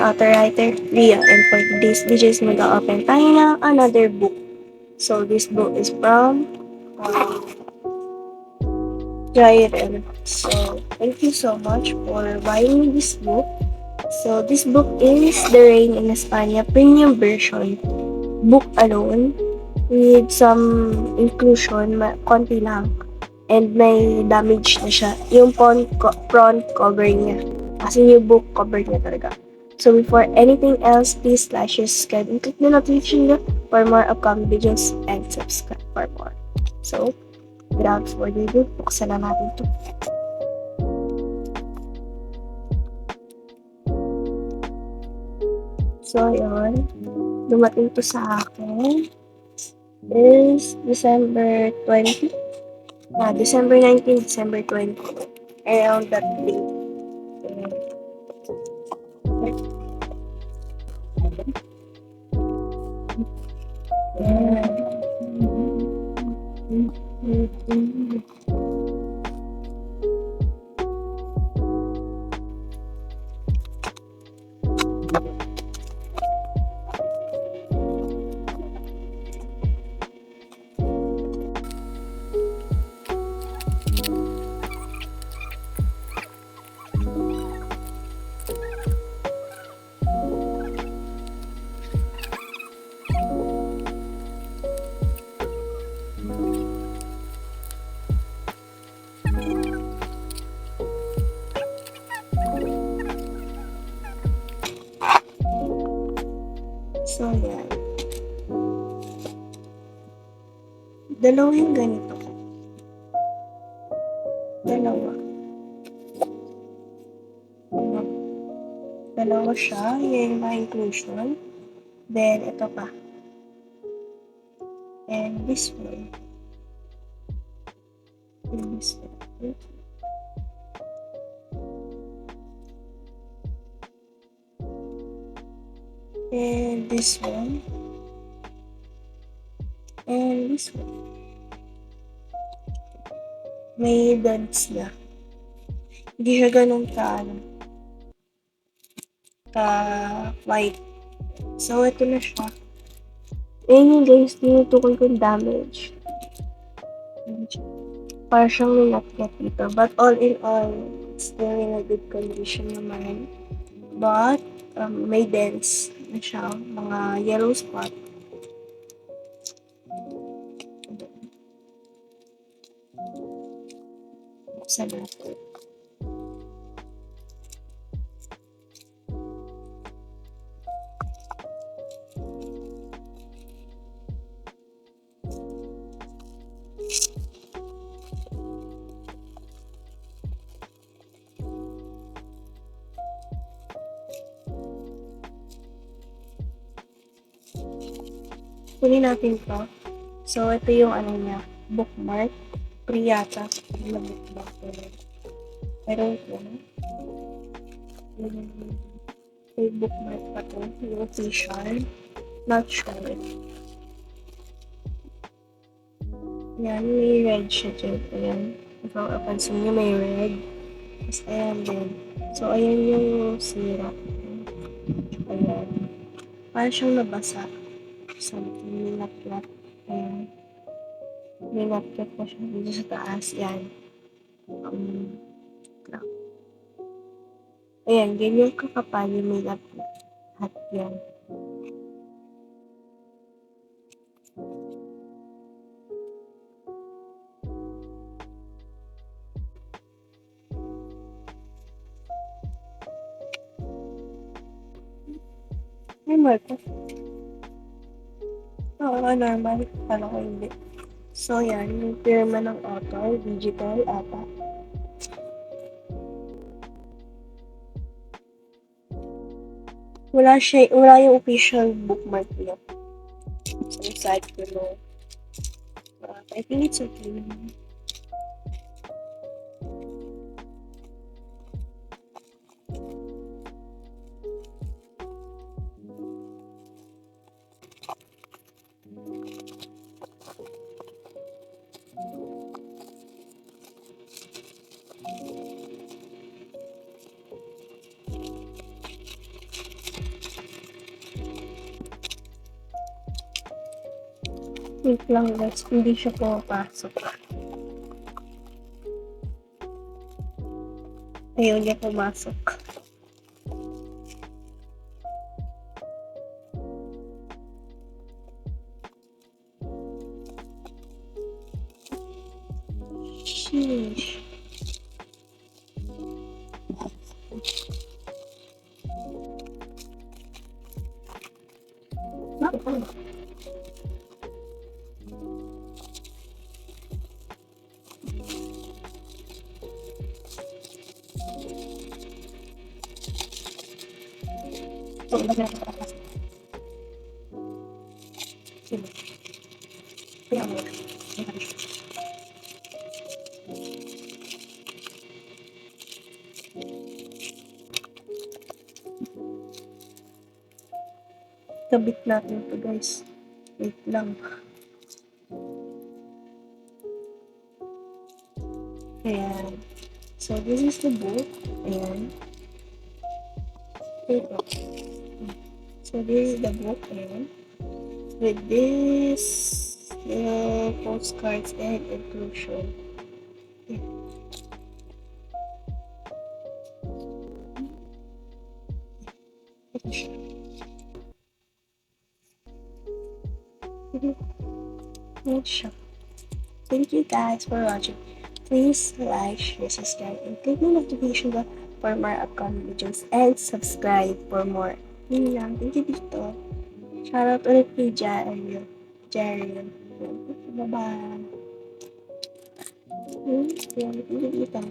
author writer Ria, and for today's video is mag-open tayo ng another book. So this book is from Jairel. So thank you so much for buying me this book. So this book is The Rain in España premium version, book alone, with some inclusion, konti lang. And may damage na siya. Yung front cover niya. Kasi yung book cover niya talaga. So before anything else, please like, share, subscribe, and click the notification bell for more upcoming videos and subscribe for more. So, without further ado, buksan na natin ito. So, yun. Dumating to sa akin is December 20. December 19, December 20. Around that date. So, yan. Dalawa yung ganito. Dalawa. Dalawa siya. Yan yung mga inclusion. Then, ito pa. And this one. And this one. And this one. And this one. May dents na. Hindi siya ganun white. So, ito na siya. Ayan yung guys, tinutukol kong damage. Parang siyang ninatkat dito. But all in all, it's still in a good condition naman. But, may dents na siya. Mga yellow spot. Buksan natin. Kunin natin to. So, ito yung niya, bookmark. Free yata. Yung bookmark. Pero ito, may bookmark pa to. Yung official. Not sure. Yan, may red siya dyan. Ayan. Kung napansin nyo, may red. Tapos, ayan din. So, ayan yung sira. Ayan. Parang siyang nabasa. Something, minatlat. Ayan. Minatlat na siya dito sa taas. Yan. Ayan, ganyan kakapal yung minatlat. At yan. May marka. Oo, normal. Kala ko hindi. So, yan. Yung pirma ng author, digital, ata. Wala yung official bookmark niya. So, side ko no. I think it's okay. Wait lang guys, hindi siya pumapasok. Ayaw niya pumasok. Sheesh. Naku. Ito, ilagay natin sa taas. Sige. Kaya mo. Kabit natin ito guys. Wait lang. Ayan. So, this is the book. Ayan. Ito. So, this is the book. Ayan. With this postcards and inclusion. Ayan. Ito siya. Ayan siya. Thank you guys for watching. Please like, share, subscribe, and click the notification bell for more upcoming videos. And subscribe for more. Yun lang. Thank you dito. Shoutout ulit kay Jariel. Jariel. Bye-bye. Thank you dito.